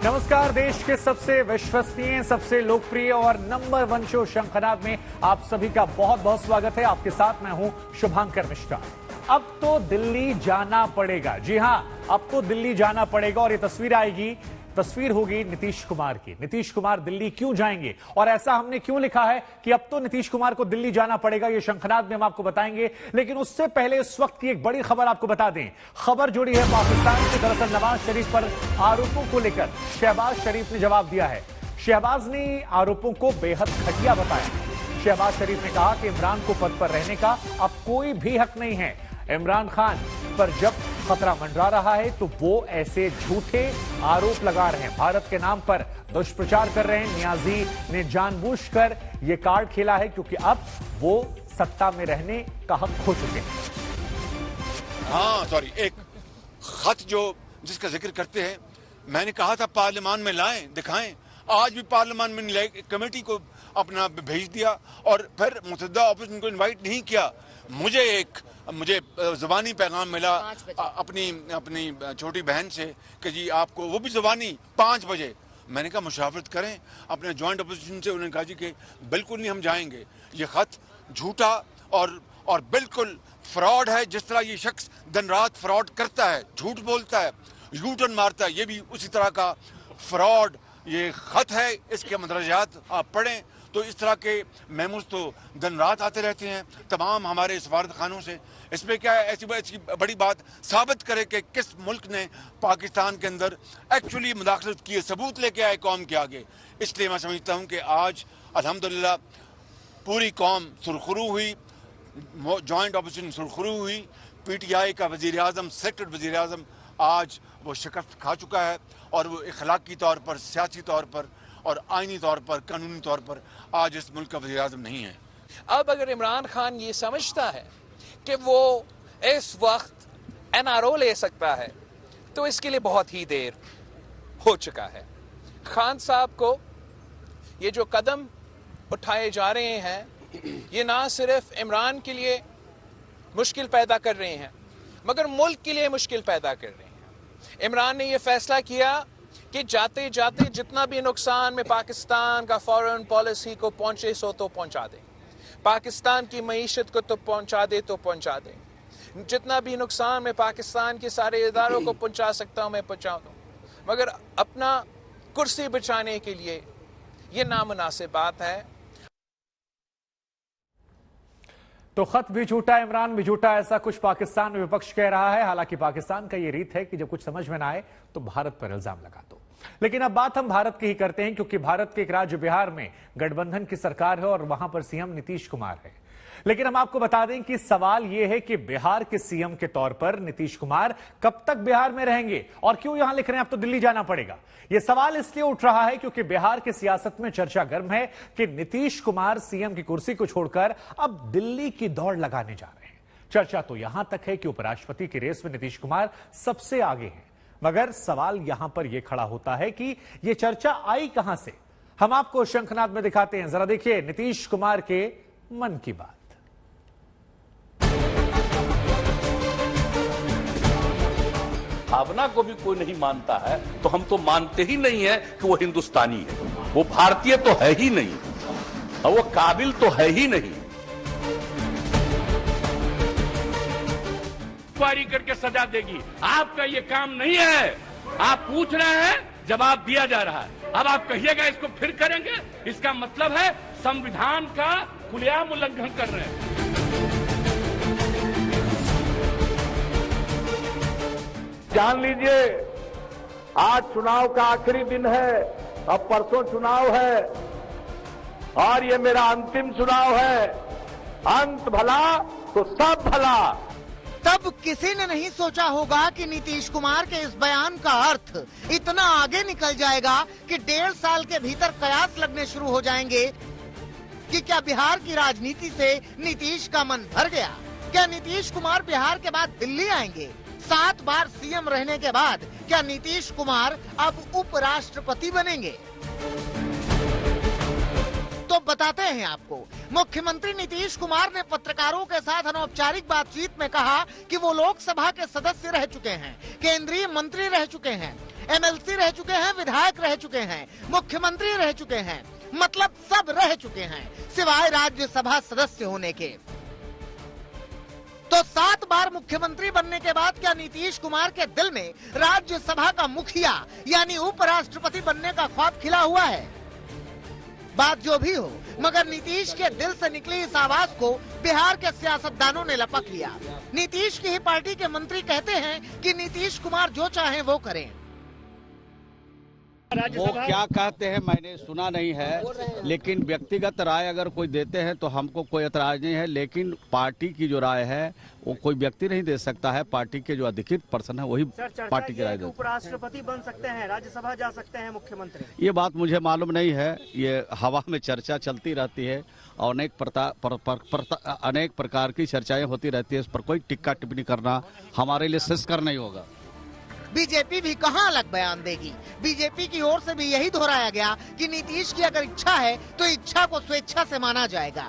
नमस्कार। देश के सबसे विश्वसनीय, सबसे लोकप्रिय और नंबर 1 शो शंखनाद में आप सभी का बहुत बहुत स्वागत है। आपके साथ मैं हूं शुभांकर मिश्रा। अब तो दिल्ली जाना पड़ेगा। जी हां, अब तो दिल्ली जाना पड़ेगा और ये तस्वीर होगी नीतीश कुमार की। नीतीश कुमार दिल्ली क्यों जाएंगे और ऐसा हमने क्यों लिखा है कि अब तो नीतीश कुमार को दिल्ली जाना पड़ेगा, ये शंखनाद में हम आपको बताएंगे। लेकिन उससे पहले इस वक्त की एक बड़ी खबर आपको बता दें। खबर जुड़ी है पाकिस्तान से। दरअसल नवाज शरीफ पर आरोपों को लेकर शहबाज शरीफ ने जवाब दिया है। शहबाज ने आरोपों को बेहद घटिया बताया। शहबाज शरीफ ने कहा कि इमरान को पद पर रहने का अब कोई भी हक नहीं है। इमरान खान पर जब खतरा मंडरा रहा है तो वो ऐसे झूठे आरोप लगा रहे हैं, भारत के नाम पर दुष्प्रचार कर रहे हैं। नियाजी ने जानबूझकर ये कार्ड खेला है क्योंकि अब वो सत्ता में रहने का हक खो चुके हैं। एक खत जो जिसका जिक्र करते हैं, मैंने कहा था पार्लियामान में लाएं, दिखाएं। आज भी पार्लियामान में कमेटी को अपना भेज दिया और फिर मुतद्दा ऑपोजिशन को इनवाइट नहीं किया। मुझे ज़बानी पैगाम मिला अपनी छोटी बहन से कि जी आपको, वो भी ज़बानी 5 बजे। मैंने कहा मुशावरत करें अपने जॉइंट अपोजिशन से। उन्होंने कहा जी कि बिल्कुल नहीं, हम जाएंगे। ये खत झूठा और बिल्कुल फ्रॉड है। जिस तरह ये शख्स दिन रात फ्रॉड करता है, झूठ बोलता है, यूटर्न मारता है, ये भी उसी तरह का फ्रॉड ये खत है। इसके मदरजात आप पढ़ें तो इस तरह के मेमोज तो दिन रात आते रहते हैं तमाम हमारे सफारत खानों से। इसमें क्या है, ऐसी बड़ी बात साबित करे कि किस मुल्क ने पाकिस्तान के अंदर एक्चुअली मुदाखलत की है, सबूत लेके आए कौम के आगे। इसलिए मैं समझता हूँ कि आज अल्हम्दुलिल्लाह पूरी कौम सुरखरू हुई, जॉइंट अपोजिशन सुरखरू हुई। PTI का वज़ीर आज़म, सेलेक्टेड वज़ीर आज़म आज वो शिकस्त खा चुका है और वो इखलाकी तौर पर, सियासी तौर पर और आईनी तौर पर, कानूनी तौर पर आज इस मुल्क का वज़ीर आज़म नहीं है। अब अगर इमरान खान ये समझता है कि वो इस वक्त NRO ले सकता है तो इसके लिए बहुत ही देर हो चुका है। खान साहब को ये जो कदम उठाए जा रहे हैं, ये ना सिर्फ इमरान के लिए मुश्किल पैदा कर रहे हैं मगर मुल्क के लिए मुश्किल पैदा कर रहे हैं। इमरान ने ये फैसला किया कि जाते जाते जितना भी नुकसान में पाकिस्तान का फॉरेन पॉलिसी को पहुंचे सो तो पहुंचा दे, पाकिस्तान की मईशत को तो पहुंचा दे तो पहुंचा दे, जितना भी नुकसान में पाकिस्तान के सारे इदारों को पहुंचा सकता हूं मैं पहुंचा दूं, मगर अपना कुर्सी बचाने के लिए ये नामुनासिब बात है। तो खत भी झूठा, इमरान भी झूठा, ऐसा कुछ पाकिस्तान में विपक्ष कह रहा है। हालांकि पाकिस्तान का ये रीत है कि जब कुछ समझ में ना आए तो भारत पर इल्जाम लगा दो। लेकिन अब बात हम भारत की ही करते हैं क्योंकि भारत के एक राज्य बिहार में गठबंधन की सरकार है और वहां पर सीएम नीतीश कुमार है। लेकिन हम आपको बता दें कि सवाल यह है कि बिहार के सीएम के तौर पर नीतीश कुमार कब तक बिहार में रहेंगे और क्यों यहां लिख रहे हैं अब तो दिल्ली जाना पड़ेगा। यह सवाल इसलिए उठ रहा है क्योंकि बिहार की सियासत में चर्चा गर्म है कि नीतीश कुमार सीएम की कुर्सी को छोड़कर अब दिल्ली की दौड़ लगाने जा रहे हैं। चर्चा तो यहां तक है कि उपराष्ट्रपति की रेस में नीतीश कुमार सबसे आगे हैं, मगर सवाल यहां पर यह खड़ा होता है कि यह चर्चा आई कहां से। हम आपको शंखनाद में दिखाते हैं, जरा देखिए नीतीश कुमार के मन की बात। भावना को भी कोई नहीं मानता है तो हम तो मानते ही नहीं है कि वो हिंदुस्तानी है, वो भारतीय तो है ही नहीं और वो काबिल तो है ही नहीं। इंक्वायरी करके सजा देगी, आपका ये काम नहीं है। आप पूछ रहे हैं, जवाब दिया जा रहा है। अब आप कहिएगा इसको फिर करेंगे, इसका मतलब है संविधान का खुलेआम उल्लंघन कर रहे हैं। जान लीजिए, आज चुनाव का आखिरी दिन है, अब परसों चुनाव है और ये मेरा अंतिम चुनाव है। अंत भला तो सब भला। तब किसी ने नहीं सोचा होगा कि नीतीश कुमार के इस बयान का अर्थ इतना आगे निकल जाएगा कि 1.5 साल के भीतर कयास लगने शुरू हो जाएंगे कि क्या बिहार की राजनीति से नीतीश का मन भर गया। क्या नीतीश कुमार बिहार के बाद दिल्ली आएंगे। 7 बार सीएम रहने के बाद क्या नीतीश कुमार अब उपराष्ट्रपति बनेंगे। तो बताते हैं आपको। मुख्यमंत्री नीतीश कुमार ने पत्रकारों के साथ अनौपचारिक बातचीत में कहा कि वो लोकसभा के सदस्य रह चुके हैं, केंद्रीय मंत्री रह चुके हैं, एमएलसी रह चुके हैं, विधायक रह चुके हैं, मुख्यमंत्री रह चुके हैं, मतलब सब रह चुके हैं सिवाय राज्यसभा सदस्य होने के। तो 7 बार मुख्यमंत्री बनने के बाद क्या नीतीश कुमार के दिल में राज्यसभा का मुखिया यानी उपराष्ट्रपति बनने का ख्वाब खिला हुआ है? बात जो भी हो, मगर नीतीश के दिल से निकली इस आवाज को बिहार के सियासतदानों ने लपक लिया। नीतीश की ही पार्टी के मंत्री कहते हैं कि नीतीश कुमार जो चाहें वो करें। वो क्या कहते हैं मैंने सुना नहीं है, लेकिन व्यक्तिगत राय अगर कोई देते हैं तो हमको कोई एतराज नहीं है, लेकिन पार्टी की जो राय है वो कोई व्यक्ति नहीं दे सकता है। पार्टी के जो अधिकृत पर्सन है वही पार्टी की राय देते हैं। उपराष्ट्रपति बन सकते हैं, राज्यसभा जा सकते हैं मुख्यमंत्री, ये बात मुझे मालूम नहीं है। ये हवा में चर्चा चलती रहती है और अनेक प्रकार की चर्चाएं होती रहती है। इस पर कोई टिक्का टिप्पणी करना हमारे लिए श्रेयस्कर नहीं होगा। बीजेपी भी कहां अलग बयान देगी। बीजेपी की ओर से भी यही दोहराया गया कि नीतीश की अगर इच्छा है तो इच्छा को स्वेच्छा से माना जाएगा।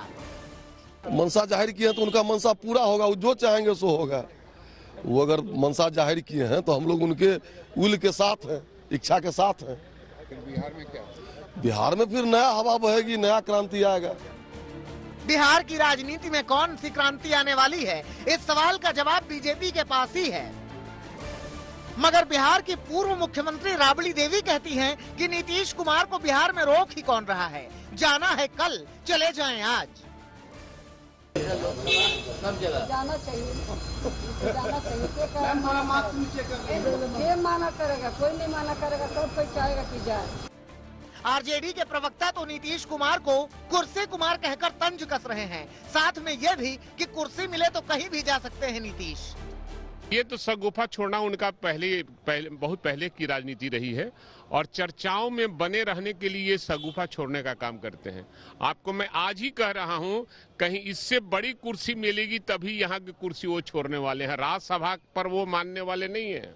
मनसा जाहिर किए हैं तो उनका मनसा पूरा होगा, वो जो चाहेंगे सो होगा। वो अगर मनसा जाहिर किए हैं तो हम लोग उनके विल के साथ हैं, इच्छा के साथ हैं। बिहार में क्या? बिहार में फिर नया हवा बहेगी, नया क्रांति आएगा। बिहार की राजनीति में कौन सी क्रांति आने वाली है, इस सवाल का जवाब बीजेपी के पास ही है। मगर बिहार की पूर्व मुख्यमंत्री राबड़ी देवी कहती हैं कि नीतीश कुमार को बिहार में रोक ही कौन रहा है। जाना है कल, चले जाएं आज। जाना चाहिए, जाना चाहिए। ये माना करेगा, कोई नहीं माना करेगा, सब कोई चाहेगा कि जाए। आरजेडी के प्रवक्ता तो नीतीश कुमार को कुर्सी कुमार कहकर तंज कस रहे हैं, साथ में ये भी कि कुर्सी मिले तो कहीं भी जा सकते हैं नीतीश। ये तो सगुफा छोड़ना उनका बहुत पहले की राजनीति रही है और चर्चाओं में बने रहने के लिए ये सगुफा छोड़ने का काम करते हैं। आपको मैं आज ही कह रहा हूं, कहीं इससे बड़ी कुर्सी मिलेगी तभी यहाँ की कुर्सी वो छोड़ने वाले हैं। राज्यसभा पर वो मानने वाले नहीं है,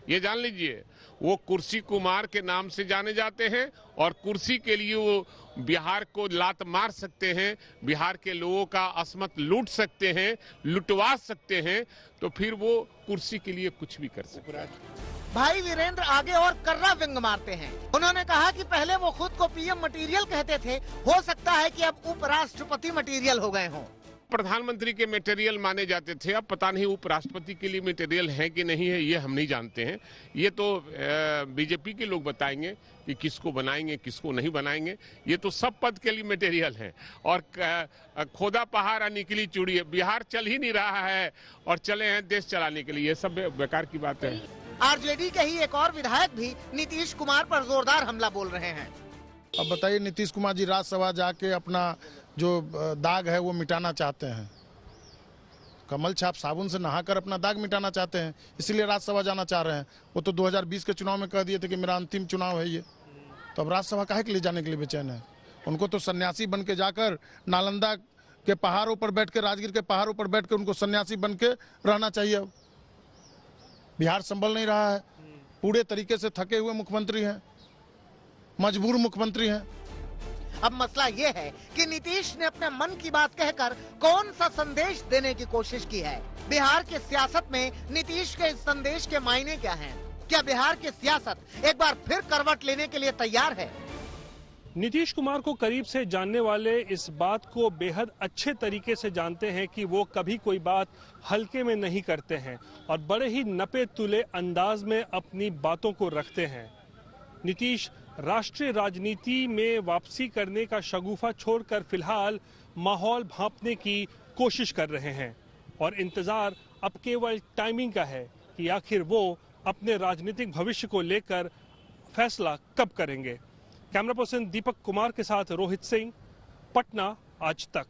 ये जान लीजिए। वो कुर्सी कुमार के नाम से जाने जाते हैं और कुर्सी के लिए वो बिहार को लात मार सकते हैं, बिहार के लोगों का असमत लूट सकते हैं, लुटवा सकते हैं, तो फिर वो कुर्सी के लिए कुछ भी कर सकते हैं। भाई वीरेंद्र आगे और कर्रा व्यंग मारते हैं। उन्होंने कहा कि पहले वो खुद को पीएम मटेरियल कहते थे, हो सकता है कि अब उपराष्ट्रपति मटेरियल हो गए हों। प्रधानमंत्री के मटेरियल माने जाते थे, अब पता नहीं उपराष्ट्रपति के लिए मटेरियल है कि नहीं है, ये हम नहीं जानते हैं। ये तो बीजेपी के लोग बताएंगे कि किसको बनाएंगे किसको नहीं बनाएंगे। ये तो सब पद के लिए मटेरियल है और खोदा पहाड़ निकली चूड़ी है। बिहार चल ही नहीं रहा है और चले हैं देश चलाने के लिए, ये सब बेकार की बात है। आरजेडी के ही एक और विधायक भी नीतीश कुमार पर जोरदार हमला बोल रहे हैं। अब बताइए, नीतीश कुमार जी राज्यसभा जाके अपना जो दाग है वो मिटाना चाहते हैं। कमल छाप साबुन से नहाकर अपना दाग मिटाना चाहते हैं, इसीलिए राज्यसभा जाना चाह रहे हैं। वो तो 2020 के चुनाव में कह दिए थे कि मेरा अंतिम चुनाव है ये, तो अब राज्यसभा काहे के लिए जाने के लिए बेचैन है। उनको तो सन्यासी बन के जाकर नालंदा के पहाड़ों पर बैठ के, राजगीर के पहाड़ों पर बैठ के उनको सन्यासी बन के रहना चाहिए। अब बिहार संभल नहीं रहा है, पूरे तरीके से थके हुए मुख्यमंत्री हैं, मजबूर मुख्यमंत्री हैं। अब मसला ये है कि नीतीश ने अपने मन की बात कहकर कौन सा संदेश देने की कोशिश की है। बिहार की सियासत में नीतीश के इस संदेश के मायने क्या हैं? क्या बिहार की सियासत एक बार फिर करवट लेने के लिए तैयार है? नीतीश कुमार को करीब से जानने वाले इस बात को बेहद अच्छे तरीके से जानते हैं कि वो कभी कोई बात हल्के में नहीं करते हैं और बड़े ही नपे तुले अंदाज में अपनी बातों को रखते हैं। नीतीश राष्ट्रीय राजनीति में वापसी करने का शगुफा छोड़कर फिलहाल माहौल भांपने की कोशिश कर रहे हैं और इंतजार अब केवल टाइमिंग का है कि आखिर वो अपने राजनीतिक भविष्य को लेकर फैसला कब करेंगे। कैमरा पर्सन दीपक कुमार के साथ रोहित सिंह, पटना, आज तक।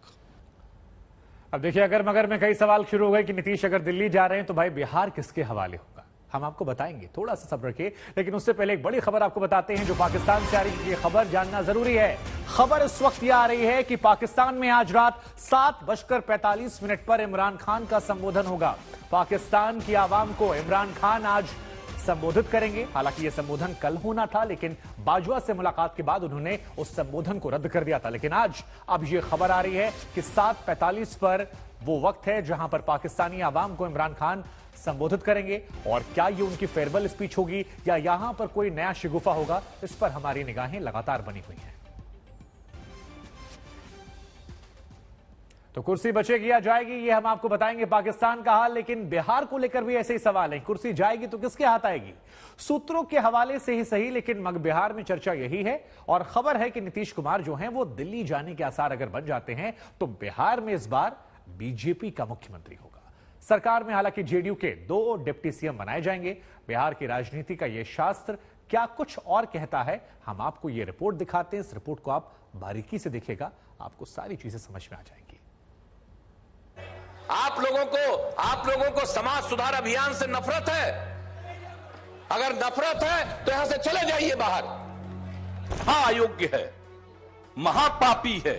अब देखिए, अगर मगर में कई सवाल शुरू हो गए कि नीतीश अगर दिल्ली जा रहे हैं तो भाई बिहार किसके हवाले होगा, हम आपको बताएंगे। थोड़ा सा सब्र रखिए, लेकिन उससे पहले एक बड़ी खबर आपको बताते हैं जो पाकिस्तान से आ रही है। ये खबर जानना जरूरी है। खबर इस वक्त ये आ रही है कि पाकिस्तान में आज रात 7:45 पर इमरान खान का संबोधन होगा। पाकिस्तान की आवाम को इमरान खान आज संबोधित करेंगे। हालांकि यह संबोधन कल होना था, लेकिन बाजवा से मुलाकात के बाद उन्होंने उस संबोधन को रद्द कर दिया था। लेकिन आज अब यह खबर आ रही है कि 7:45 पर वो वक्त है जहां पर पाकिस्तानी आवाम को इमरान खान संबोधित करेंगे, और क्या ये उनकी फेयरवेल स्पीच होगी या यहां पर कोई नया शिगुफा होगा, इस पर हमारी निगाहें लगातार बनी हुई हैं। तो कुर्सी बचेगी या जाएगी, ये हम आपको बताएंगे पाकिस्तान का हाल, लेकिन बिहार को लेकर भी ऐसे ही सवाल है। कुर्सी जाएगी तो किसके हाथ आएगी? सूत्रों के हवाले से ही सही, लेकिन मगर बिहार में चर्चा यही है, और खबर है कि नीतीश कुमार जो हैं वो दिल्ली जाने के आसार अगर बन जाते हैं तो बिहार में इस बार बीजेपी का मुख्यमंत्री होगा। सरकार में हालांकि जेडीयू के 2 डिप्टी सीएम बनाए जाएंगे। बिहार की राजनीति का यह शास्त्र क्या कुछ और कहता है, हम आपको यह रिपोर्ट दिखाते हैं। इस रिपोर्ट को आप बारीकी से देखिएगा, आपको सारी चीजें समझ में आ जाएंगी। आप लोगों को समाज सुधार अभियान से नफरत है। अगर नफरत है तो यहां से चले जाइए बाहर। हाँ, अयोग्य है, महापापी है,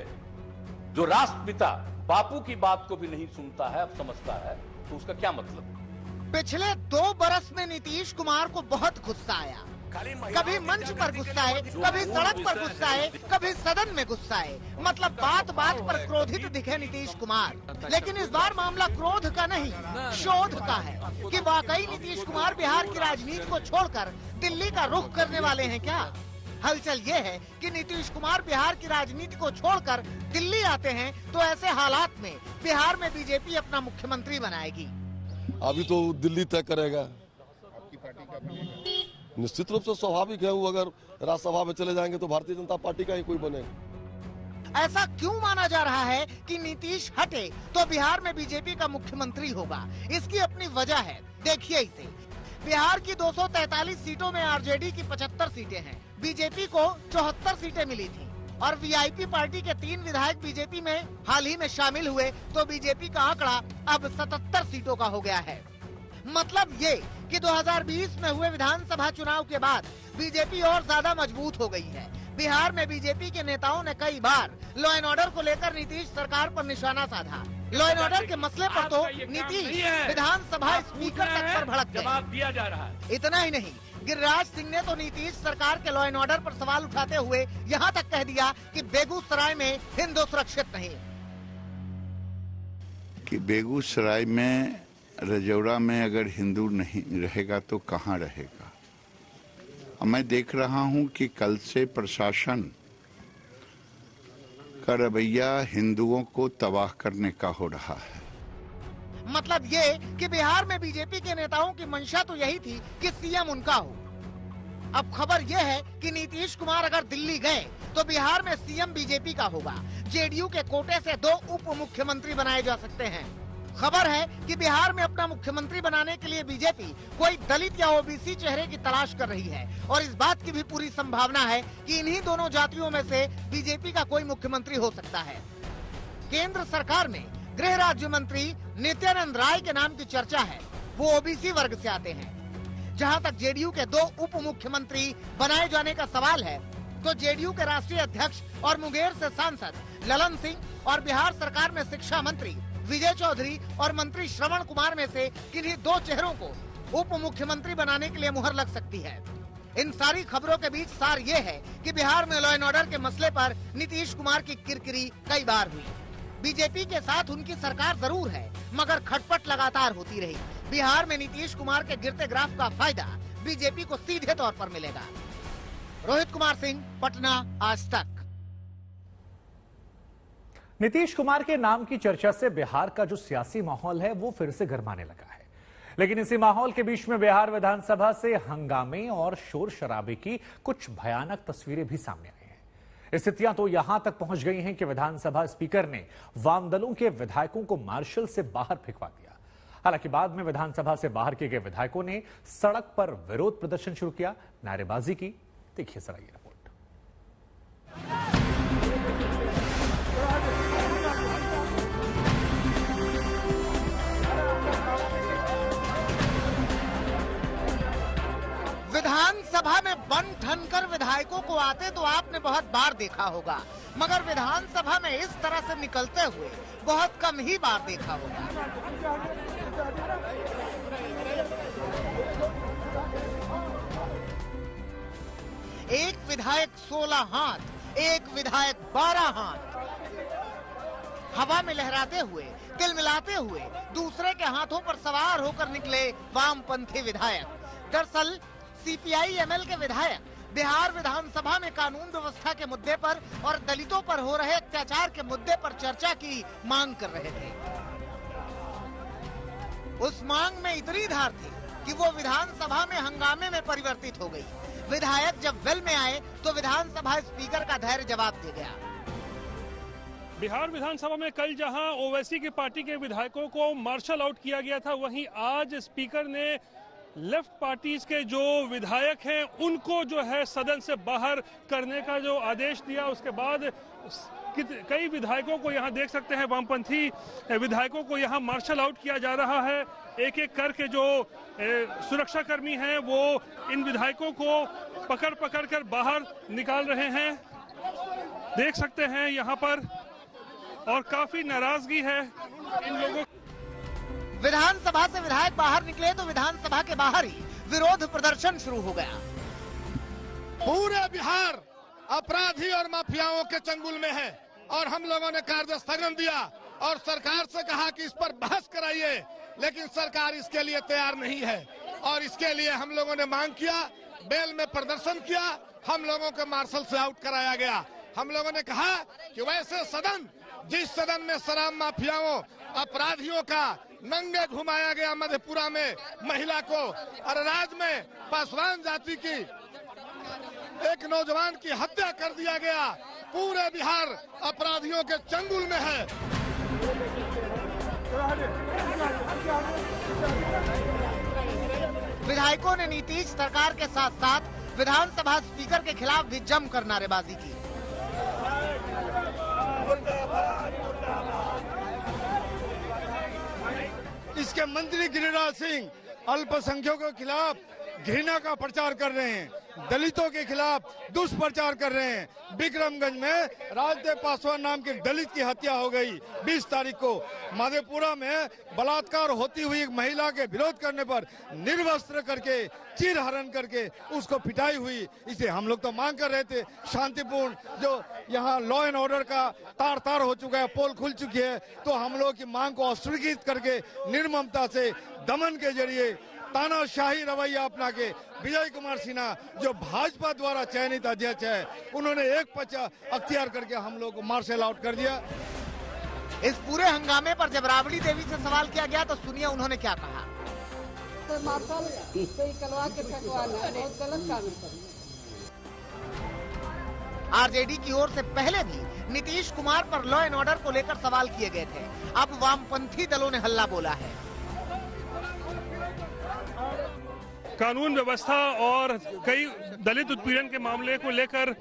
जो राष्ट्रपिता बापू की बात को भी नहीं सुनता है, अब समझता है, तो उसका क्या मतलब? पिछले 2 बरस में नीतीश कुमार को बहुत गुस्सा आया। कभी मंच पर गुस्सा है, कभी सड़क पर गुस्सा है, कभी सदन में गुस्सा है। मतलब बात बात पर क्रोधित दिखे नीतीश कुमार। लेकिन इस बार मामला क्रोध का नहीं, शोध का है कि वाकई नीतीश कुमार बिहार की राजनीति को छोड़कर दिल्ली का रुख करने वाले हैं क्या। हलचल ये है कि नीतीश कुमार बिहार की राजनीति को छोड़कर दिल्ली आते हैं तो ऐसे हालात में बिहार में बीजेपी अपना मुख्यमंत्री बनाएगी। अभी तो दिल्ली तय करेगा। आपकी पार्टी का निश्चित रूप से स्वाभाविक है, वो अगर राज्यसभा में चले जाएंगे तो भारतीय जनता पार्टी का ही कोई बनेगा। ऐसा क्यों माना जा रहा है कि नीतीश हटे तो बिहार में बीजेपी का मुख्यमंत्री होगा? इसकी अपनी वजह है, देखिए इसे। बिहार की 243 सीटों में आरजेडी की 75 सीटें हैं, बीजेपी को 74 सीटें मिली थी, और वीआईपी पार्टी के 3 विधायक बीजेपी में हाल ही में शामिल हुए, तो बीजेपी का आंकड़ा अब 77 सीटों का हो गया है। मतलब ये कि 2020 में हुए विधानसभा चुनाव के बाद बीजेपी और ज्यादा मजबूत हो गई है। बिहार में बीजेपी के नेताओं ने कई बार लॉ एंड ऑर्डर को लेकर नीतीश सरकार पर निशाना साधा। लॉ एंड ऑर्डर के मसले पर तो नीतीश विधानसभा स्पीकर तक पर भड़क गए। जवाब दिया जा रहा है। इतना ही नहीं, गिरिराज सिंह ने तो नीतीश सरकार के लॉ एंड ऑर्डर पर सवाल उठाते हुए यहाँ तक कह दिया कि बेगूसराय में हिंदू सुरक्षित नहीं। कि बेगूसराय में, रजौरा में अगर हिंदू नहीं रहेगा तो कहाँ रहेगा? मैं देख रहा हूं कि कल से प्रशासन का रवैया हिंदुओं को तबाह करने का हो रहा है। मतलब ये कि बिहार में बीजेपी के नेताओं की मंशा तो यही थी कि सीएम उनका हो। अब खबर यह है कि नीतीश कुमार अगर दिल्ली गए तो बिहार में सीएम बीजेपी का होगा। जेडीयू के कोटे से 2 उप मुख्यमंत्री बनाए जा सकते हैं। खबर है कि बिहार में अपना मुख्यमंत्री बनाने के लिए बीजेपी कोई दलित या ओबीसी चेहरे की तलाश कर रही है, और इस बात की भी पूरी संभावना है कि इन्हीं दोनों जातियों में से बीजेपी का कोई मुख्यमंत्री हो सकता है। केंद्र सरकार में गृह राज्य मंत्री नित्यानंद राय के नाम की चर्चा है। वो ओबीसी वर्ग से आते हैं। जहां तक जेडीयू के 2 उप मुख्यमंत्री बनाए जाने का सवाल है, तो जेडीयू के राष्ट्रीय अध्यक्ष और मुंगेर से सांसद ललन सिंह और बिहार सरकार में शिक्षा मंत्री विजय चौधरी और मंत्री श्रवण कुमार में से किन्हीं 2 चेहरों को उप मुख्यमंत्री बनाने के लिए मुहर लग सकती है। इन सारी खबरों के बीच सार ये है कि बिहार में लॉ एंड ऑर्डर के मसले पर नीतीश कुमार की किरकिरी कई बार हुई। बीजेपी के साथ उनकी सरकार जरूर है, मगर खटपट लगातार होती रही। बिहार में नीतीश कुमार के गिरते ग्राफ का फायदा बीजेपी को सीधे तौर पर मिलेगा। रोहित कुमार सिंह, पटना, आज तक। नीतीश कुमार के नाम की चर्चा से बिहार का जो सियासी माहौल है वो फिर से गरमाने लगा है, लेकिन इसी माहौल के बीच में बिहार विधानसभा से हंगामे और शोर शराबे की कुछ भयानक तस्वीरें भी सामने आई हैं। स्थितियां तो यहां तक पहुंच गई हैं कि विधानसभा स्पीकर ने वाम दलों के विधायकों को मार्शल से बाहर फेंकवा दिया। हालांकि बाद में विधानसभा से बाहर किए गए विधायकों ने सड़क पर विरोध प्रदर्शन शुरू किया, नारेबाजी की। देखिए जरा ये रिपोर्ट। विधानसभा में बन ठन कर विधायकों को आते तो आपने बहुत बार देखा होगा, मगर विधानसभा में इस तरह से निकलते हुए बहुत कम ही बार देखा होगा। एक विधायक 16 हाथ, एक विधायक 12 हाथ हवा में लहराते हुए तिल मिलाते हुए दूसरे के हाथों पर सवार होकर निकले वामपंथी विधायक। दरअसल सीपीआई एमएल के विधायक बिहार विधानसभा में कानून व्यवस्था के मुद्दे पर और दलितों पर हो रहे अत्याचार के मुद्दे पर चर्चा की मांग कर रहे थे। उस मांग में इतनी धार थी कि वो विधानसभा में हंगामे में परिवर्तित हो गई। विधायक जब वेल में आए तो विधानसभा स्पीकर का धैर्य जवाब दे गया। बिहार विधानसभा में कल जहां ओवैसी की पार्टी के विधायकों को मार्शल आउट किया गया था, वहीं आज स्पीकर ने लेफ्ट पार्टीज के जो विधायक हैं उनको जो है सदन से बाहर करने का जो आदेश दिया। उसके बाद कई विधायकों को यहां देख सकते हैं, वामपंथी विधायकों को यहां मार्शल आउट किया जा रहा है। एक एक करके जो सुरक्षाकर्मी हैं वो इन विधायकों को पकड़ पकड़ कर बाहर निकाल रहे हैं, देख सकते हैं यहां पर, और काफी नाराजगी है इन लोगों। विधानसभा से विधायक बाहर निकले तो विधानसभा के बाहर ही विरोध प्रदर्शन शुरू हो गया। पूरे बिहार अपराधी और माफियाओं के चंगुल में है और हम लोगों ने कार्य स्थगन दिया और सरकार से कहा कि इस पर बहस कराइए, लेकिन सरकार इसके लिए तैयार नहीं है और इसके लिए हम लोगों ने मांग किया, बेल में प्रदर्शन किया, हम लोगों को मार्शल से आउट कराया गया। हम लोगों ने कहा कि वैसे सदन, जिस सदन में शराब माफियाओं अपराधियों का नंगे घुमाया गया मधेपुरा में महिला को और राज्य में पासवान जाति की एक नौजवान की हत्या कर दिया गया, पूरे बिहार अपराधियों के चंगुल में है। विधायकों ने नीतीश सरकार के साथ साथ विधानसभा स्पीकर के खिलाफ भी जमकर नारेबाजी की। इसके मंत्री गिरिराज सिंह अल्पसंख्यकों के खिलाफ घृणा का प्रचार कर रहे हैं, दलितों के खिलाफ दुष्प्रचार कर रहे हैं। विक्रमगंज में राजदेव पासवान नाम के दलित की हत्या हो गई 20 तारीख को। मधेपुरा में बलात्कार होती हुई एक महिला के विरोध करने पर निर्वस्त्र करके, चीर हरण करके उसको पिटाई हुई। इसे हम लोग तो मांग कर रहे थे शांतिपूर्ण, जो यहाँ लॉ एंड ऑर्डर का तार तार हो चुका है, पोल खुल चुकी है, तो हम लोग की मांग को अस्वीकृत करके निर्ममता से दमन के जरिए तानाशाही रवैया अपना के विजय कुमार सिन्हा जो भाजपा द्वारा चयनित अध्यक्ष है, उन्होंने एक पचा अख्तियार करके हम लोग को मार्शल आउट कर दिया। इस पूरे हंगामे पर जब राबड़ी देवी से सवाल किया गया तो सुनिए उन्होंने क्या कहा। तो मार्शल से निकलवा के फेंकवाना बहुत गलत काम है। आरजेडी की ओर से पहले भी नीतीश कुमार पर लॉ एंड ऑर्डर को लेकर सवाल किए गए थे, अब वामपंथी दलों ने हल्ला बोला है। कानून व्यवस्था और कई दलित उत्पीड़न के मामले को लेकर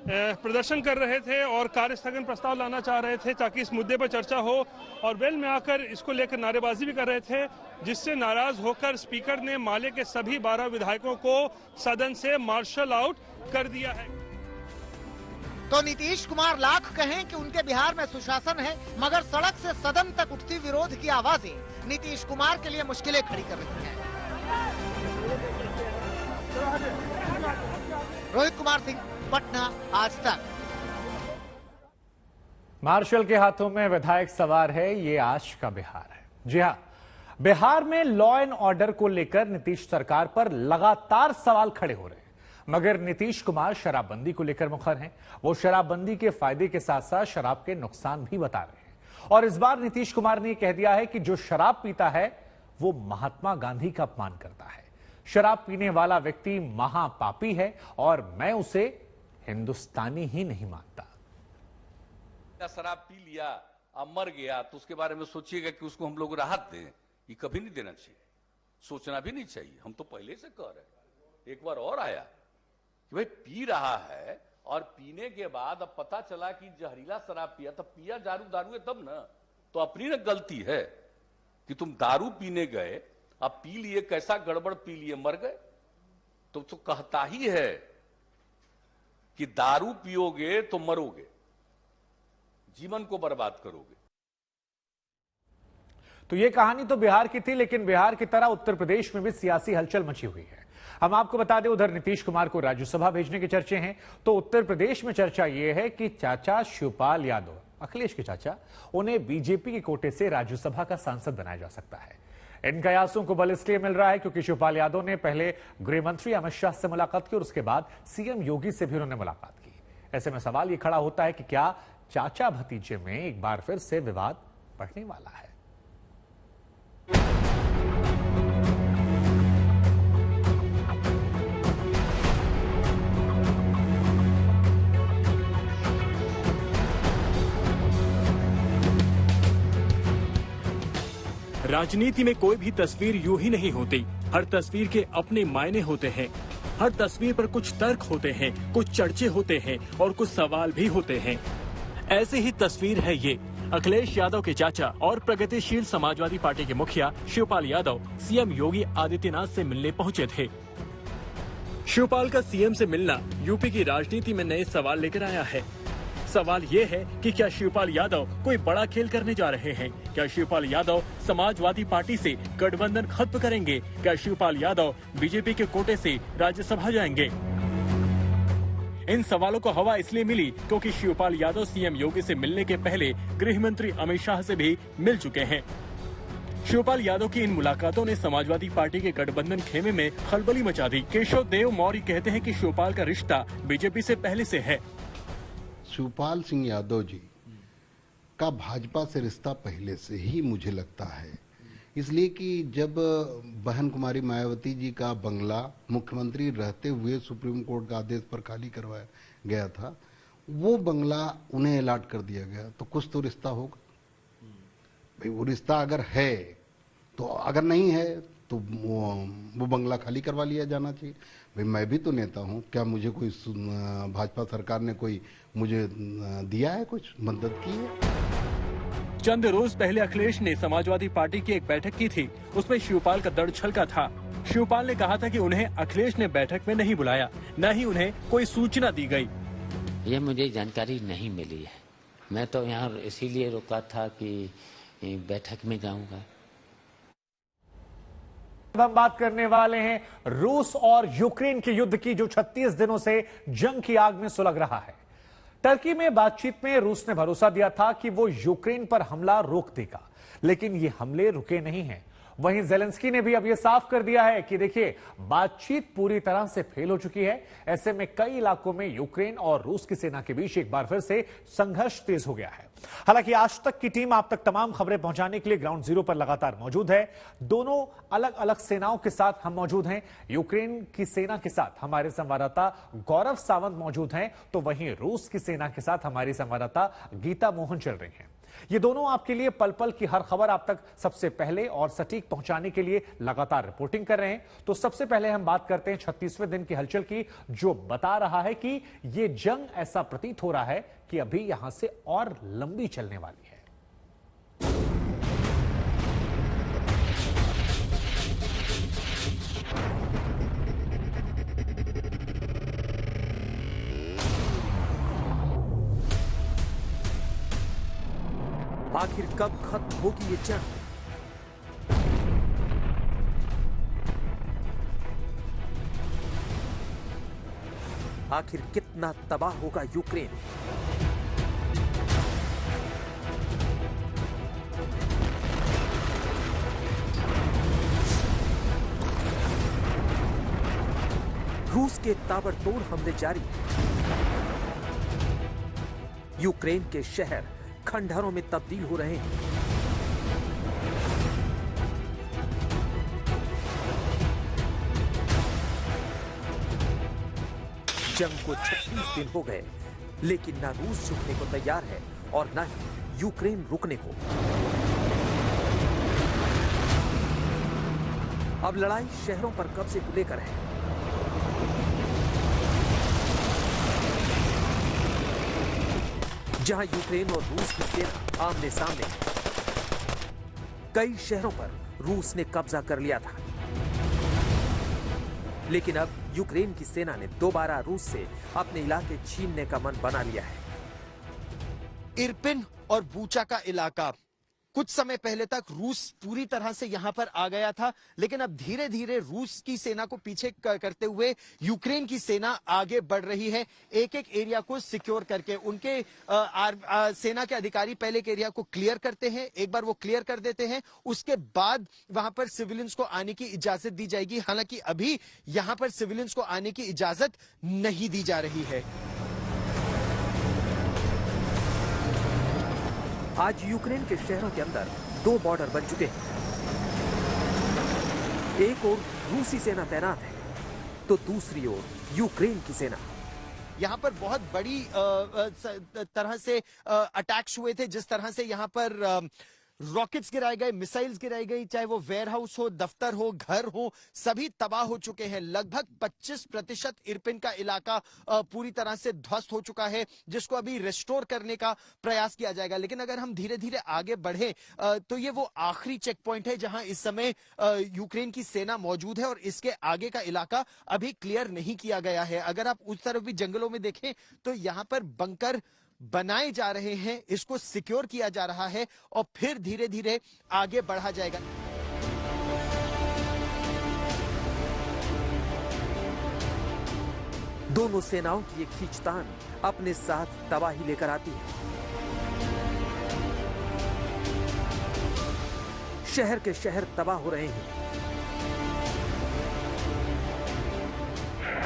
प्रदर्शन कर रहे थे और कार्य स्थगन प्रस्ताव लाना चाह रहे थे ताकि इस मुद्दे पर चर्चा हो, और वेल में आकर इसको लेकर नारेबाजी भी कर रहे थे, जिससे नाराज होकर स्पीकर ने माले के सभी 12 विधायकों को सदन से मार्शल आउट कर दिया है। तो नीतीश कुमार लाख कहें कि उनके बिहार में सुशासन है, मगर सड़क से सदन तक उठती विरोध की आवाजें नीतीश कुमार के लिए मुश्किलें खड़ी कर रही हैं। रोहित कुमार सिंह, पटना, आज तक। मार्शल के हाथों में विधायक सवार है, ये आज का बिहार है। जी हां, बिहार में लॉ एंड ऑर्डर को लेकर नीतीश सरकार पर लगातार सवाल खड़े हो रहे हैं, मगर नीतीश कुमार शराबबंदी को लेकर मुखर हैं। वो शराबबंदी के फायदे के साथ साथ शराब के नुकसान भी बता रहे हैं, और इस बार नीतीश कुमार ने कह दिया है कि जो शराब पीता है वो महात्मा गांधी का अपमान करता है। शराब पीने वाला व्यक्ति महापापी है और मैं उसे हिंदुस्तानी ही नहीं मानता। शराब पी लिया अब मर गया तो उसके बारे में सोचिएगा कि उसको हम लोग राहत दें, ये कभी नहीं देना चाहिए, सोचना भी नहीं चाहिए। हम तो पहले से कह रहे, एक बार और आया कि भाई पी रहा है और पीने के बाद अब पता चला कि जहरीला शराब पिया, तब पिया दारू है तब ना, तो अपनी ना गलती है कि तुम दारू पीने गए, अब पी लिए, कैसा गड़बड़ पी लिए, मर गए। तो कहता ही है कि दारू पियोगे तो मरोगे, जीवन को बर्बाद करोगे। तो ये कहानी तो बिहार की थी, लेकिन बिहार की तरह उत्तर प्रदेश में भी सियासी हलचल मची हुई है। हम आपको बता दें, उधर नीतीश कुमार को राज्यसभा भेजने के चर्चे हैं, तो उत्तर प्रदेश में चर्चा यह है कि चाचा शिवपाल यादव अखिलेश के चाचा, उन्हें बीजेपी के कोटे से राज्यसभा का सांसद बनाया जा सकता है। इन कयासों को बल इसलिए मिल रहा है क्योंकि शिवपाल यादव ने पहले गृह मंत्री अमित शाह से मुलाकात की और उसके बाद सीएम योगी से भी उन्होंने मुलाकात की। ऐसे में सवाल ये खड़ा होता है कि क्या चाचा भतीजे में एक बार फिर से विवाद बढ़ने वाला है। राजनीति में कोई भी तस्वीर यूं ही नहीं होती। हर तस्वीर के अपने मायने होते हैं। हर तस्वीर पर कुछ तर्क होते हैं, कुछ चर्चे होते हैं और कुछ सवाल भी होते हैं। ऐसी ही तस्वीर है ये। अखिलेश यादव के चाचा और प्रगतिशील समाजवादी पार्टी के मुखिया शिवपाल यादव सीएम योगी आदित्यनाथ से मिलने पहुंचे थे। शिवपाल का सीएम से मिलना यूपी की राजनीति में नए सवाल लेकर आया है। सवाल ये है कि क्या शिवपाल यादव कोई बड़ा खेल करने जा रहे हैं? क्या शिवपाल यादव समाजवादी पार्टी से गठबंधन खत्म करेंगे? क्या शिवपाल यादव बीजेपी के कोटे से राज्यसभा जाएंगे? इन सवालों को हवा इसलिए मिली क्योंकि शिवपाल यादव सीएम योगी से मिलने के पहले गृह मंत्री अमित शाह से भी मिल चुके हैं। शिवपाल यादव की इन मुलाकातों ने समाजवादी पार्टी के गठबंधन खेमे में खलबली मचा दी। केशव देव मौर्य कहते हैं कि शिवपाल का रिश्ता बीजेपी से पहले से है। शिवपाल सिंह यादव जी का भाजपा से रिश्ता पहले से ही मुझे लगता है, इसलिए कि जब बहन कुमारी मायावती जी का बंगला मुख्यमंत्री रहते हुए सुप्रीम कोर्ट का आदेश पर खाली करवाया गया था, वो बंगला उन्हें अलॉट कर दिया गया, तो कुछ तो रिश्ता होगा भाई। वो रिश्ता अगर है तो, अगर नहीं है तो वो बंगला खाली करवा लिया जाना चाहिए। भाई मैं भी तो नेता हूँ, क्या मुझे कोई भाजपा सरकार ने कोई मुझे दिया है, कुछ मदद की है? चंद रोज पहले अखिलेश ने समाजवादी पार्टी की एक बैठक की थी। उसमें शिवपाल का दर्द छलका था। शिवपाल ने कहा था कि उन्हें अखिलेश ने बैठक में नहीं बुलाया, न ही उन्हें कोई सूचना दी गई। ये मुझे जानकारी नहीं मिली है। मैं तो यहाँ इसीलिए रुका था कि बैठक में जाऊंगा। हम बात करने वाले हैं रूस और यूक्रेन के युद्ध की, जो 36 दिनों से जंग की आग में सुलग रहा है। टर्की में बातचीत में रूस ने भरोसा दिया था कि वो यूक्रेन पर हमला रोक देगा, लेकिन ये हमले रुके नहीं हैं। वहीं ज़ेलेंस्की ने भी अब यह साफ कर दिया है कि देखिए, बातचीत पूरी तरह से फेल हो चुकी है। ऐसे में कई इलाकों में यूक्रेन और रूस की सेना के बीच एक बार फिर से संघर्ष तेज हो गया है। हालांकि आज तक की टीम आप तक तमाम खबरें पहुंचाने के लिए ग्राउंड जीरो पर लगातार मौजूद है। दोनों अलग अलग सेनाओं के साथ हम मौजूद हैं। यूक्रेन की सेना के साथ हमारे संवाददाता गौरव सावंत मौजूद हैं, तो वहीं रूस की सेना के साथ हमारी संवाददाता गीता मोहन चल रही हैं। ये दोनों आपके लिए पल पल की हर खबर आप तक सबसे पहले और सटीक पहुंचाने के लिए लगातार रिपोर्टिंग कर रहे हैं। तो सबसे पहले हम बात करते हैं 36वें दिन की हलचल की, जो बता रहा है कि ये जंग ऐसा प्रतीत हो रहा है कि अभी यहां से और लंबी चलने वाली है। आखिर कब खत्म होगी ये जंग? आखिर कितना तबाह होगा यूक्रेन? रूस के ताबड़तोड़ हमले जारी। यूक्रेन के शहर खंडहरों में तब्दील हो रहे हैं। जंग को 36 दिन हो गए, लेकिन ना रूस झुकने को तैयार है और ना ही यूक्रेन रुकने को। अब लड़ाई शहरों पर कब्जे को लेकर है। जहां यूक्रेन और रूस की सेना आमने सामने है। कई शहरों पर रूस ने कब्जा कर लिया था, लेकिन अब यूक्रेन की सेना ने दोबारा रूस से अपने इलाके छीनने का मन बना लिया है। इरपिन और बूचा का इलाका कुछ समय पहले तक रूस पूरी तरह से यहां पर आ गया था, लेकिन अब धीरे धीरे रूस की सेना को पीछे करते हुए यूक्रेन की सेना आगे बढ़ रही है, एक एक एरिया को सिक्योर करके। उनके सेना के अधिकारी पहले एक एरिया को क्लियर करते हैं, एक बार वो क्लियर कर देते हैं, उसके बाद वहां पर सिविलियंस को आने की इजाजत दी जाएगी। हालांकि अभी यहां पर सिविलियंस को आने की इजाजत नहीं दी जा रही है। आज यूक्रेन के शहरों के अंदर 2 बॉर्डर बन चुके हैं। एक ओर रूसी सेना तैनात है तो दूसरी ओर यूक्रेन की सेना। यहाँ पर बहुत बड़ी तरह से अटैक्स हुए थे, जिस तरह से यहाँ पर रॉकेट्स गिराए गए, मिसाइल्स गिराई गई, चाहे वो वेयर हाउस हो, दफ्तर हो, घर हो, सभी तबाह हो चुके हैं। लगभग 25% इरपिन का इलाका पूरी तरह से ध्वस्त हो चुका है, जिसको अभी रिस्टोर करने का प्रयास किया जाएगा। लेकिन अगर हम धीरे धीरे आगे बढ़े तो ये वो आखिरी चेक पॉइंट है जहां इस समय यूक्रेन की सेना मौजूद है और इसके आगे का इलाका अभी क्लियर नहीं किया गया है। अगर आप उस तरफ भी जंगलों में देखें तो यहाँ पर बंकर बनाए जा रहे हैं, इसको सिक्योर किया जा रहा है और फिर धीरे धीरे आगे बढ़ा जाएगा। दोनों सेनाओं की ये खींचतान अपने साथ तबाही लेकर आती है। शहर के शहर तबाह हो रहे हैं,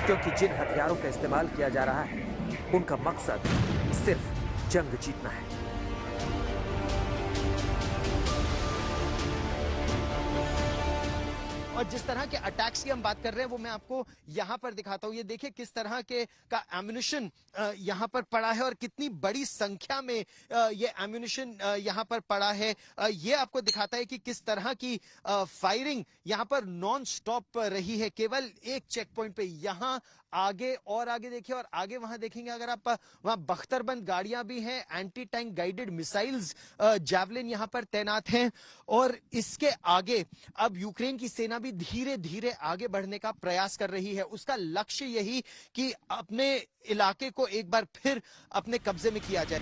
क्योंकि जिन हथियारों का इस्तेमाल किया जा रहा है उनका मकसद सिर्फ जंग जीतना है। और जिस तरह के अटैक्स की हम बात कर रहे हैं वो मैं आपको यहां पर दिखाता हूं। ये देखिए किस तरह के का एम्युनिशन यहां पर पड़ा है और कितनी बड़ी संख्या में ये एम्युनिशन यहां पर पड़ा है। ये आपको दिखाता है कि किस तरह की फायरिंग यहां पर नॉन स्टॉप रही है। केवल एक चेक पॉइंट पे यहां आगे और आगे देखिए और आगे वहां देखेंगे अगर आप वहां बख्तरबंद गाड़ियां भी हैं, anti tank guided missiles javelin यहां पर तैनात हैं। और इसके आगे अब यूक्रेन की सेना भी धीरे धीरे आगे बढ़ने का प्रयास कर रही है। उसका लक्ष्य यही कि अपने इलाके को एक बार फिर अपने कब्जे में किया जाए।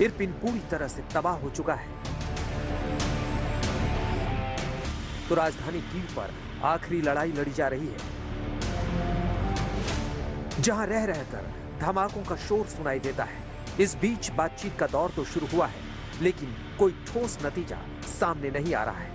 इरपिन पूरी तरह से तबाह हो चुका है, तो राजधानी कीव पर आखिरी लड़ाई लड़ी जा रही है, जहां रह रहकर धमाकों का शोर सुनाई देता है। इस बीच बातचीत का दौर तो शुरू हुआ है, लेकिन कोई ठोस नतीजा सामने नहीं आ रहा है।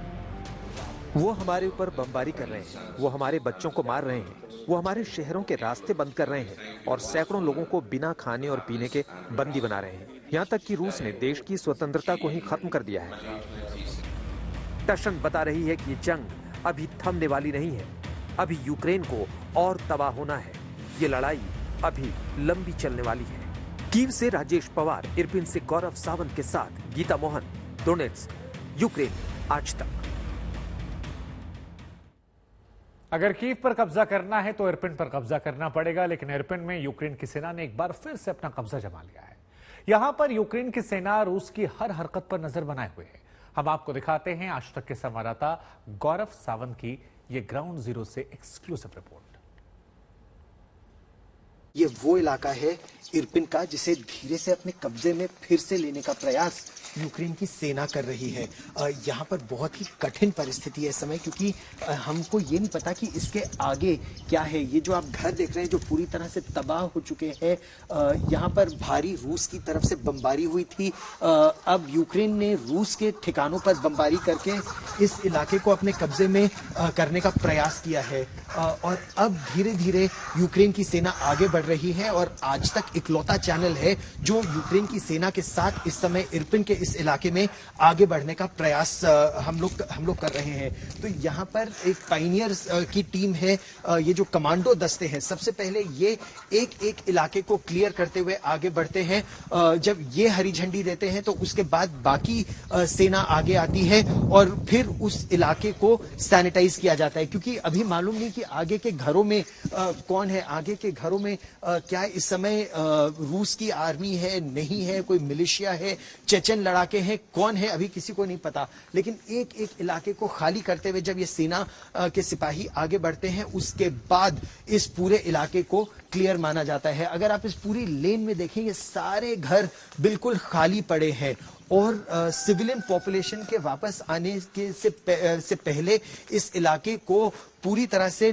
वो हमारे ऊपर बमबारी कर रहे हैं, वो हमारे बच्चों को मार रहे हैं, वो हमारे शहरों के रास्ते बंद कर रहे हैं और सैकड़ों लोगों को बिना खाने और पीने के बंदी बना रहे हैं। यहां तक कि रूस ने देश की स्वतंत्रता को ही खत्म कर दिया है। टशन बता रही है कि ये जंग अभी थमने वाली नहीं है, अभी यूक्रेन को और तबाह होना है। ये लड़ाई अभी लंबी चलने वाली है। कीव से राजेश पवार, इरपिन से गौरव सावंत के साथ गीता मोहन, डोनेट्स्क, यूक्रेन आज तक। अगर कीव पर कब्जा करना है तो इरपिन पर कब्जा करना पड़ेगा, लेकिन इरपिन में यूक्रेन की सेना ने एक बार फिर से अपना कब्जा जमा लिया है। यहां पर यूक्रेन की सेना रूस की हर हरकत पर नजर बनाए हुए है। हम आपको दिखाते हैं आज तक के संवाददाता गौरव सावंत की ये ग्राउंड जीरो से एक्सक्लूसिव रिपोर्ट। ये वो इलाका है इरपिन का जिसे धीरे से अपने कब्जे में फिर से लेने का प्रयास यूक्रेन की सेना कर रही है। यहाँ पर बहुत ही कठिन परिस्थिति है इस समय, क्योंकि हमको ये नहीं पता कि इसके आगे क्या है। ये जो आप घर देख रहे हैं जो पूरी तरह से तबाह हो चुके हैं, यहाँ पर भारी रूस की तरफ से बमबारी हुई थी। अब यूक्रेन ने रूस के ठिकानों पर बमबारी करके इस इलाके को अपने कब्जे में करने का प्रयास किया है। और अब धीरे धीरे यूक्रेन की सेना आगे बढ़ रही है और आज तक इकलौता चैनल है जो यूक्रेन की सेना के साथ इस समय इरपिन के इस इलाके में आगे बढ़ने का प्रयास हम लोग कर रहे हैं। तो यहाँ पर एक पायनियर्स की टीम है, ये जो कमांडो दस्ते हैं, सबसे पहले ये एक एक इलाके को क्लियर करते हुए आगे बढ़ते हैं। जब ये हरी झंडी देते हैं तो उसके बाद बाकी सेना आगे आती है और फिर उस इलाके को सैनिटाइज किया जाता है, क्योंकि अभी मालूम नहीं कि आगे के घरों में कौन है, आगे के घरों में क्या इस समय रूस की आर्मी है, नहीं है, कोई मिलिशिया है, चेचन लड़ाके हैं, कौन है अभी किसी को नहीं पता। लेकिन एक एक इलाके को खाली करते हुए जब ये सेना के सिपाही आगे बढ़ते हैं, उसके बाद इस पूरे इलाके को क्लियर माना जाता है। अगर आप इस पूरी लेन में देखें, ये सारे घर बिल्कुल खाली पड़े हैं और सिविलियन पॉपुलेशन के वापस आने के से पहले इस इलाके को पूरी तरह से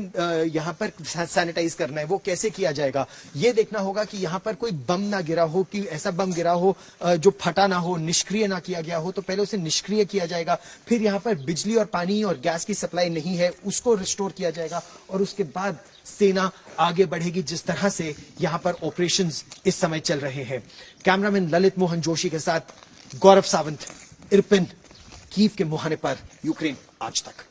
यहाँ पर सैनिटाइज करना है। वो कैसे किया जाएगा, ये देखना होगा कि यहाँ पर कोई बम ना गिरा हो, कि ऐसा बम गिरा हो जो फटा ना हो, निष्क्रिय ना किया गया हो, तो पहले उसे निष्क्रिय किया जाएगा। फिर यहाँ पर बिजली और पानी और गैस की सप्लाई नहीं है, उसको रिस्टोर किया जाएगा और उसके बाद सेना आगे बढ़ेगी, जिस तरह से यहाँ पर ऑपरेशंस इस समय चल रहे हैं। कैमरामैन ललित मोहन जोशी के साथ गौरव सावंत, इरपिन, कीव के मुहाने पर, यूक्रेन आज तक।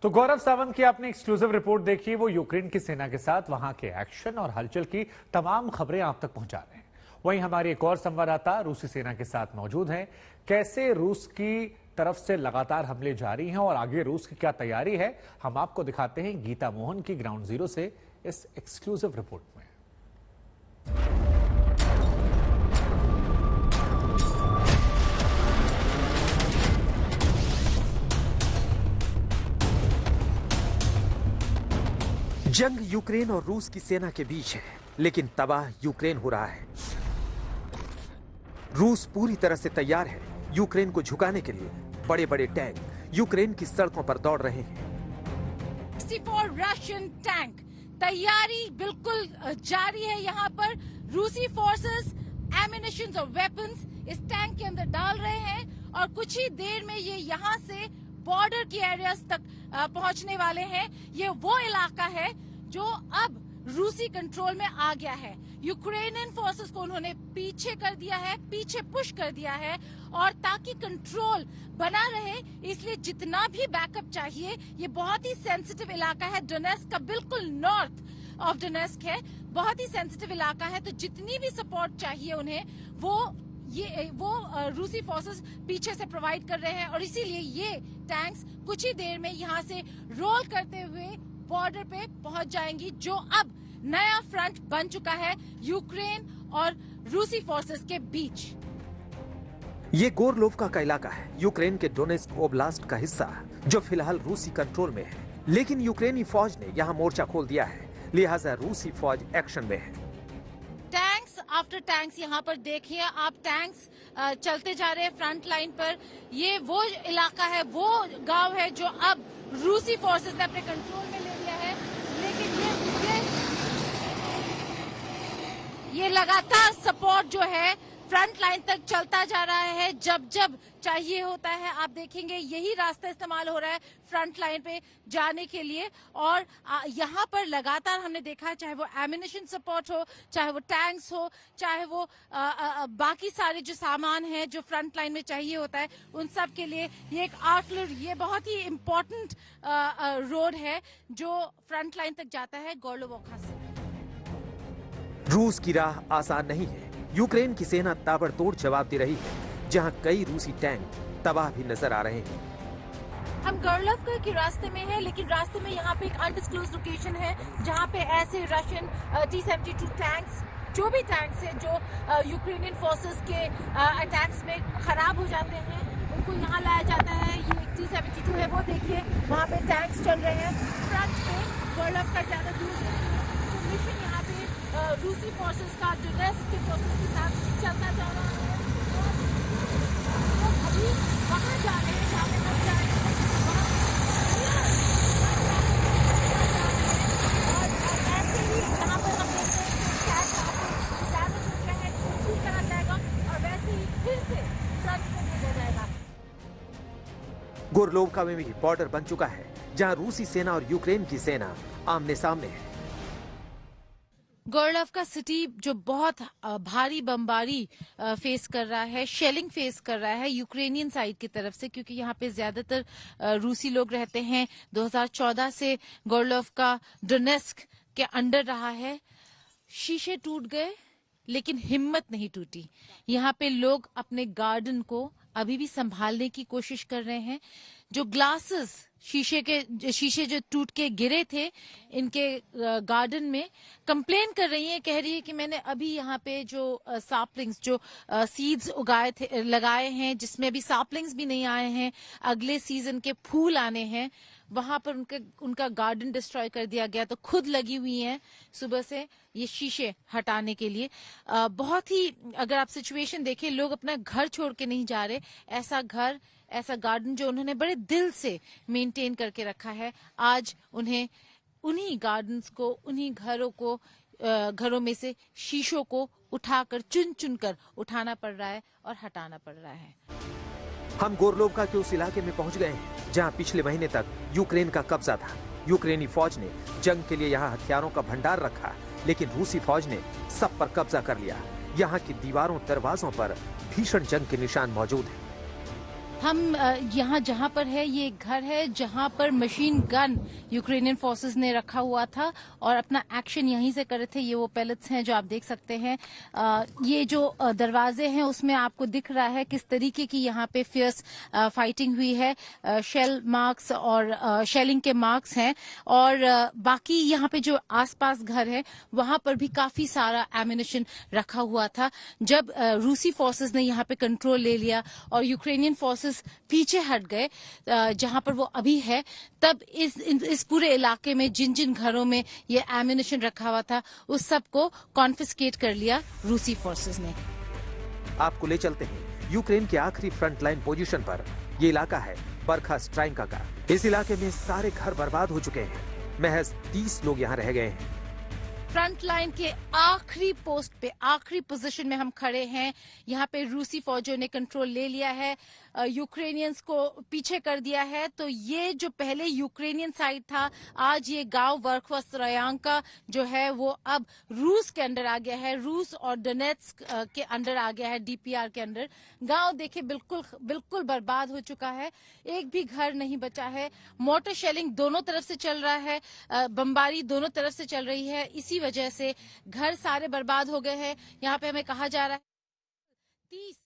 तो गौरव सावंत की आपने एक्सक्लूसिव रिपोर्ट देखी, वो यूक्रेन की सेना के साथ वहां के एक्शन और हलचल की तमाम खबरें आप तक पहुंचा रहे हैं। वहीं हमारी एक और संवाददाता रूसी सेना के साथ मौजूद हैं। कैसे रूस की तरफ से लगातार हमले जारी हैं और आगे रूस की क्या तैयारी है, हम आपको दिखाते हैं गीता मोहन की ग्राउंड जीरो से इस एक्सक्लूसिव रिपोर्ट में। जंग यूक्रेन और रूस की सेना के बीच है, लेकिन तबाह यूक्रेन हो रहा है। रूस पूरी तरह से तैयार है यूक्रेन को झुकाने के लिए। बड़े बड़े टैंक यूक्रेन की सड़कों पर दौड़ रहे हैं। 64 रशियन टैंक, तैयारी बिल्कुल जारी है। यहाँ पर रूसी फोर्सेस एमिनिशंस और वेपन्स इस टैंक के अंदर डाल रहे हैं और कुछ ही देर में ये यहाँ से बॉर्डर की एरियाज तक पहुंचने वाले हैं। ये वो इलाका है जो अब रूसी कंट्रोल में आ गया है। यूक्रेनियन फोर्सेस को उन्होंने पीछे कर दिया है, पीछे पुश कर दिया है, और ताकि कंट्रोल बना रहे इसलिए जितना भी बैकअप चाहिए, ये बहुत ही सेंसिटिव इलाका है। डोनेस्क का बिल्कुल नॉर्थ ऑफ डोनेस्क है, बहुत ही सेंसिटिव इलाका है, तो जितनी भी सपोर्ट चाहिए उन्हें वो रूसी फोर्सेस पीछे से प्रोवाइड कर रहे हैं। और इसीलिए ये टैंक्स कुछ ही देर में यहाँ से रोल करते हुए बॉर्डर पे पहुंच जाएंगी, जो अब नया फ्रंट बन चुका है यूक्रेन और रूसी फोर्सेस के बीच। ये गोरलोवका का इलाका है, यूक्रेन के डोनेस्क ओब्लास्ट का हिस्सा, जो फिलहाल रूसी कंट्रोल में है। लेकिन यूक्रेनी फौज ने यहाँ मोर्चा खोल दिया है, लिहाजा रूसी फौज एक्शन में है। टैंक्स आफ्टर टैंक्स यहाँ पर देखिए आप, टैंक्स चलते जा रहे हैं फ्रंट लाइन पर। ये वो इलाका है, वो गांव है जो अब रूसी फोर्सेस ने अपने कंट्रोल में ले लिया है। लेकिन ये लगातार सपोर्ट जो है फ्रंट लाइन तक चलता जा रहा है। जब जब चाहिए होता है, आप देखेंगे यही रास्ता इस्तेमाल हो रहा है फ्रंट लाइन पे जाने के लिए। और यहाँ पर लगातार हमने देखा है, चाहे वो एमिनिशन सपोर्ट हो, चाहे वो टैंक्स हो, चाहे वो बाकी सारे जो सामान है जो फ्रंट लाइन में चाहिए होता है, उन सब के लिए ये एक आर्टिलरी, ये बहुत ही इम्पोर्टेंट रोड है जो फ्रंट लाइन तक जाता है गोरलोवका से। रूस की राह आसान नहीं है। यूक्रेन की सेना ताबड़तोड़ जवाब दे रही है, जहां कई रूसी टैंक तबाह भी नजर आ रहे हैं। हम गोरलोवका के रास्ते में हैं, लेकिन रास्ते में यहाँ पे एक अनडिस्क्लोज लोकेशन है जहाँ पे ऐसे रशियन T-72 टैंक्स, जो भी टैंक्स हैं जो यूक्रेनियन फोर्सेस के अटैक्स में खराब हो जाते हैं, उनको यहाँ लाया जाता है। ये T-72 है, वो देखिए वहाँ पे टैंक्स चल रहे हैं फ्रंट पे। गोरलोवका ज्यादा दूर है, तो मिशन यहाँ पे रूसी फोर्सेस का डोनेस्क के फोर्सेस के साथ चलता जा रहा है। तो अभी वहाँ जा रहे हैं जहाँ पे हम जा रहे हैं, और ऐसे ही जहाँ पर हम देखते हैं कि डैमेज हो गया है, ठीक करा जाएगा और वैसे ही फिर से फ्रंट पे भेजा जाएगा। गोरलोवका में भी बॉर्डर बन चुका है, जहां रूसी सेना और यूक्रेन की सेना आमने सामने है। गोरलोवका सिटी जो बहुत भारी बमबारी फेस कर रहा है, शेलिंग फेस कर रहा है यूक्रेनियन साइड की तरफ से, क्योंकि यहाँ पे ज्यादातर रूसी लोग रहते हैं। 2014 से गोरलोवका डोनेस्क के अंडर रहा है। शीशे टूट गए लेकिन हिम्मत नहीं टूटी। यहाँ पे लोग अपने गार्डन को अभी भी संभालने की कोशिश कर रहे हैं। जो ग्लासेस शीशे जो टूट के गिरे थे इनके गार्डन में, कंप्लेन कर रही हैं, कह रही है कि मैंने अभी यहाँ पे जो सैपलिंग्स जो सीड्स लगाए हैं, जिसमें अभी सैपलिंग्स भी नहीं आए हैं, अगले सीजन के फूल आने हैं, वहां पर उनका गार्डन डिस्ट्रॉय कर दिया गया। तो खुद लगी हुई हैं सुबह से ये शीशे हटाने के लिए। बहुत ही, अगर आप सिचुएशन देखें, लोग अपना घर छोड़ के नहीं जा रहे। ऐसा घर, ऐसा गार्डन जो उन्होंने बड़े दिल से मेंटेन करके रखा है, आज उन्हें उन्हीं गार्डन्स को, उन्हीं घरों में से शीशों को उठाकर चुन कर उठाना पड़ रहा है और हटाना पड़ रहा है। हम गोरलोवका के उस इलाके में पहुंच गए हैं जहां पिछले महीने तक यूक्रेन का कब्जा था। यूक्रेनी फौज ने जंग के लिए यहां हथियारों का भंडार रखा, लेकिन रूसी फौज ने सब पर कब्जा कर लिया। यहां की दीवारों दरवाजों पर भीषण जंग के निशान मौजूद हैं। हम यहाँ जहाँ पर है, ये एक घर है जहाँ पर मशीन गन यूक्रेनियन फोर्सेस ने रखा हुआ था और अपना एक्शन यहीं से कर रहे थे। ये वो पैलेट्स हैं जो आप देख सकते हैं। ये जो दरवाजे हैं उसमें आपको दिख रहा है किस तरीके की यहाँ पे फियर्स फाइटिंग हुई है। शेल मार्क्स और शेलिंग के मार्क्स हैं। और बाकी यहाँ पे जो आसपास घर है वहां पर भी काफी सारा एम्यूनिशन रखा हुआ था। जब रूसी फोर्सेस ने यहाँ पे कंट्रोल ले लिया और यूक्रेनियन फोर्सेस पीछे हट गए जहां पर वो अभी है, तब इस पूरे इलाके में जिन जिन घरों में ये एम्यूनिशन रखा हुआ था उस सब को कॉन्फिस्केट कर लिया रूसी फोर्सेस ने। आपको ले चलते हैं यूक्रेन के आखिरी फ्रंट लाइन पोजीशन पर। ये इलाका है बरखा स्ट्राइंका का। इस इलाके में सारे घर बर्बाद हो चुके हैं। महज 30 लोग यहाँ रह गए हैं। फ्रंट लाइन के आखिरी पोस्ट पे, आखिरी पोजीशन में हम खड़े हैं। यहाँ पे रूसी फौजों ने कंट्रोल ले लिया है, यूक्रेनियंस को पीछे कर दिया है। तो ये जो पहले यूक्रेनियन साइड था, आज ये गांव वर्खवा स्ट्रायांका जो है वो अब रूस के अंडर आ गया है। रूस और डोनेट्स्क के अंडर आ गया है, डीपीआर के अंडर। गांव देखे बिल्कुल बर्बाद हो चुका है, एक भी घर नहीं बचा है। मोटर शेलिंग दोनों तरफ से चल रहा है, बमबारी दोनों तरफ से चल रही है। इसी वजह से घर सारे बर्बाद हो गए हैं। यहाँ पे हमें कहा जा रहा है 30।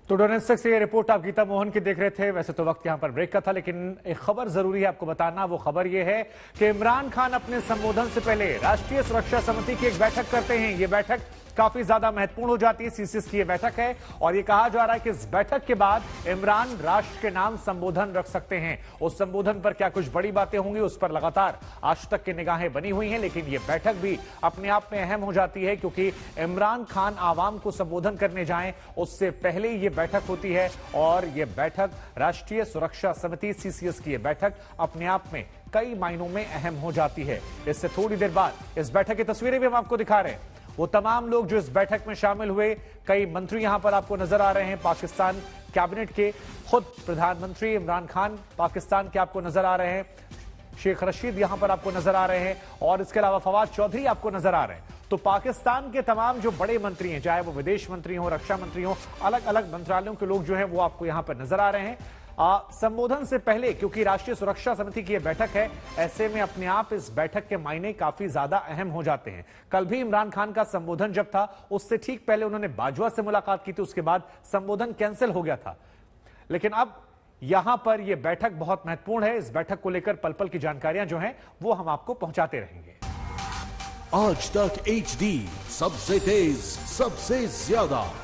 तो डोनेट्स्क से ये रिपोर्ट आप गीता मोहन की देख रहे थे। वैसे तो वक्त यहां पर ब्रेक का था, लेकिन एक खबर जरूरी है आपको बताना। वो खबर ये है कि इमरान खान अपने संबोधन से पहले राष्ट्रीय सुरक्षा समिति की एक बैठक करते हैं। ये बैठक काफी ज्यादा महत्वपूर्ण हो जाती है। सीसीएस की ये बैठक है और ये कहा जा रहा है कि इस बैठक के बाद इमरान राष्ट्र के नाम संबोधन रख सकते हैं। उस संबोधन पर क्या कुछ बड़ी बातें होंगी, उस पर लगातार आज तक की निगाहें बनी हुई हैं। लेकिन ये बैठक भी अपने आप में अहम हो जाती है, क्योंकि इमरान खान आवाम को संबोधन करने जाएं उससे पहले ये बैठक होती है। और ये बैठक राष्ट्रीय सुरक्षा समिति सीसीएस की ये बैठक अपने आप में कई मायनों में अहम हो जाती है। इससे थोड़ी देर बाद इस बैठक की तस्वीरें भी हम आपको दिखा रहे हैं। वो तमाम लोग जो इस बैठक में शामिल हुए, कई मंत्री यहां पर आपको नजर आ रहे हैं पाकिस्तान कैबिनेट के। खुद प्रधानमंत्री इमरान खान पाकिस्तान के आपको नजर आ रहे हैं, शेख रशीद यहां पर आपको नजर आ रहे हैं और इसके अलावा फवाद चौधरी आपको नजर आ रहे हैं। तो पाकिस्तान के तमाम जो बड़े मंत्री हैं, चाहे वो विदेश मंत्री हो, रक्षा मंत्री हो, अलग अलग मंत्रालयों के लोग जो हैं वो आपको यहां पर नजर आ रहे हैं। संबोधन से पहले, क्योंकि राष्ट्रीय सुरक्षा समिति की यह बैठक है, ऐसे में अपने आप इस बैठक के मायने काफी ज्यादा अहम हो जाते हैं। कल भी इमरान खान का संबोधन जब था, उससे ठीक पहले उन्होंने बाजवा से मुलाकात की थी, उसके बाद संबोधन कैंसिल हो गया था। लेकिन अब यहां पर यह बैठक बहुत महत्वपूर्ण है। इस बैठक को लेकर पल पल की जानकारियां जो हैं वो हम आपको पहुंचाते रहेंगे। आज तक HD, सबसे तेज, सबसे ज्यादा।